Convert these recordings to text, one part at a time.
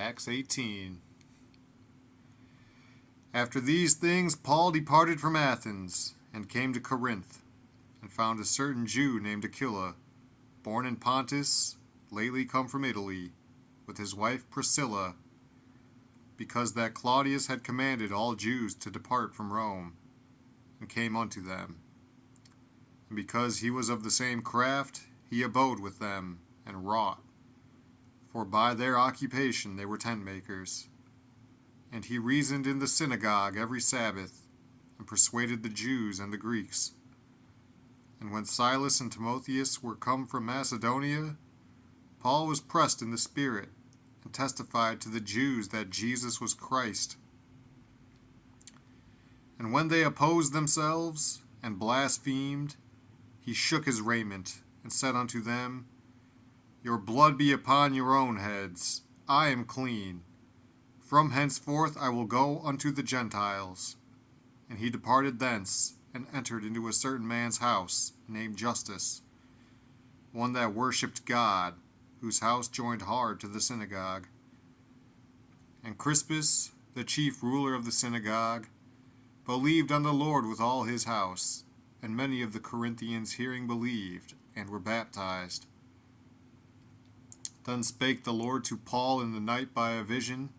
Acts 18. After these things Paul departed from Athens, and came to Corinth, and found a certain Jew named Aquila, born in Pontus, lately come from Italy, with his wife Priscilla, because that Claudius had commanded all Jews to depart from Rome, and came unto them. And because he was of the same craft, he abode with them, and wrought. For by their occupation they were tent makers. And he reasoned in the synagogue every Sabbath, and persuaded the Jews and the Greeks. And when Silas and Timotheus were come from Macedonia, Paul was pressed in the Spirit, and testified to the Jews that Jesus was Christ. And when they opposed themselves, and blasphemed, he shook his raiment, and said unto them, Your blood be upon your own heads. I am clean. From henceforth I will go unto the Gentiles. And he departed thence, and entered into a certain man's house, named Justus, one that worshipped God, whose house joined hard to the synagogue. And Crispus, the chief ruler of the synagogue, believed on the Lord with all his house, and many of the Corinthians hearing believed, and were baptized. Then spake the Lord to Paul in the night by a vision,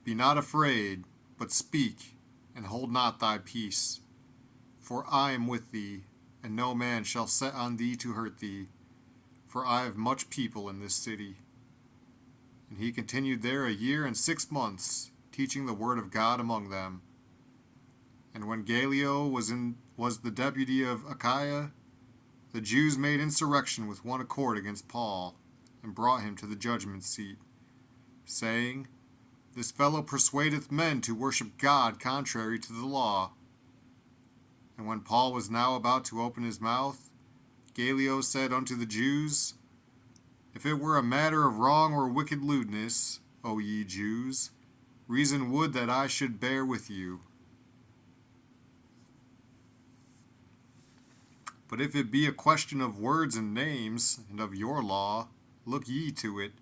Be not afraid, but speak, and hold not thy peace. For I am with thee, and no man shall set on thee to hurt thee, for I have much people in this city. And he continued there 1 year and 6 months, teaching the word of God among them. And when Gallio was the deputy of Achaia, the Jews made insurrection with one accord against Paul, and brought him to the judgment seat, saying, This fellow persuadeth men to worship God contrary to the law. And when Paul was now about to open his mouth, Gallio said unto the Jews, If it were a matter of wrong or wicked lewdness, O ye Jews, reason would that I should bear with you. But if it be a question of words and names, and of your law, look ye to it,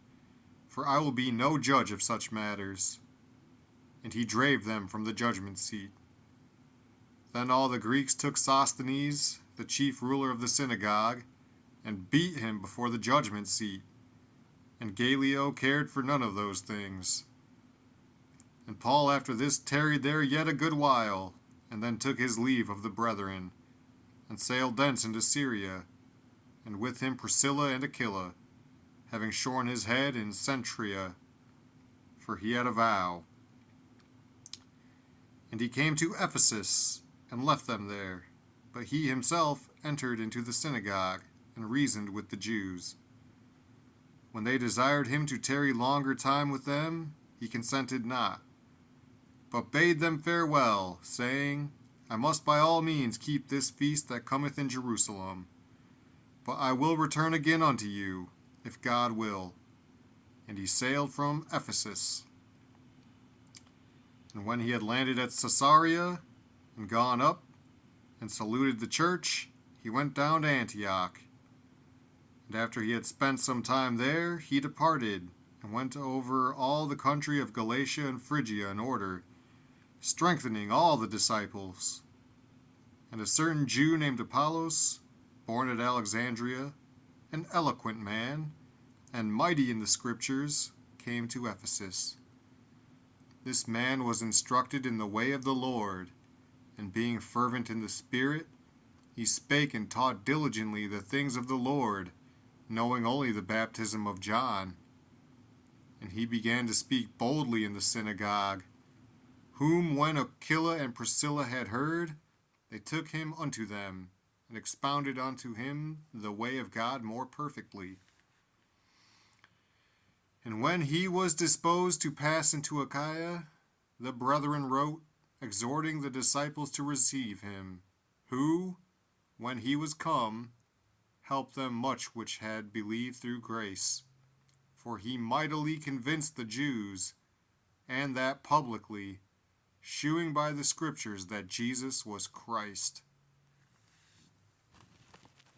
for I will be no judge of such matters. And he drave them from the judgment seat. Then all the Greeks took Sosthenes, the chief ruler of the synagogue, and beat him before the judgment seat. And Gallio cared for none of those things. And Paul after this tarried there yet a good while, and then took his leave of the brethren, and sailed thence into Syria, and with him Priscilla and Aquila, having shorn his head in Cenchrea, for he had a vow. And he came to Ephesus, and left them there, but he himself entered into the synagogue, and reasoned with the Jews. When they desired him to tarry longer time with them, he consented not, but bade them farewell, saying, I must by all means keep this feast that cometh in Jerusalem, but I will return again unto you, if God will. And he sailed from Ephesus. And when he had landed at Caesarea, and gone up, and saluted the church, he went down to Antioch. And after he had spent some time there, he departed, and went over all the country of Galatia and Phrygia in order, strengthening all the disciples. And a certain Jew named Apollos, born at Alexandria, an eloquent man, and mighty in the Scriptures, came to Ephesus. This man was instructed in the way of the Lord, and being fervent in the Spirit, he spake and taught diligently the things of the Lord, knowing only the baptism of John. And he began to speak boldly in the synagogue, whom when Aquila and Priscilla had heard, they took him unto them, and expounded unto him the way of God more perfectly. And when he was disposed to pass into Achaia, the brethren wrote, exhorting the disciples to receive him, who, when he was come, helped them much which had believed through grace. For he mightily convinced the Jews, and that publicly, shewing by the Scriptures that Jesus was Christ.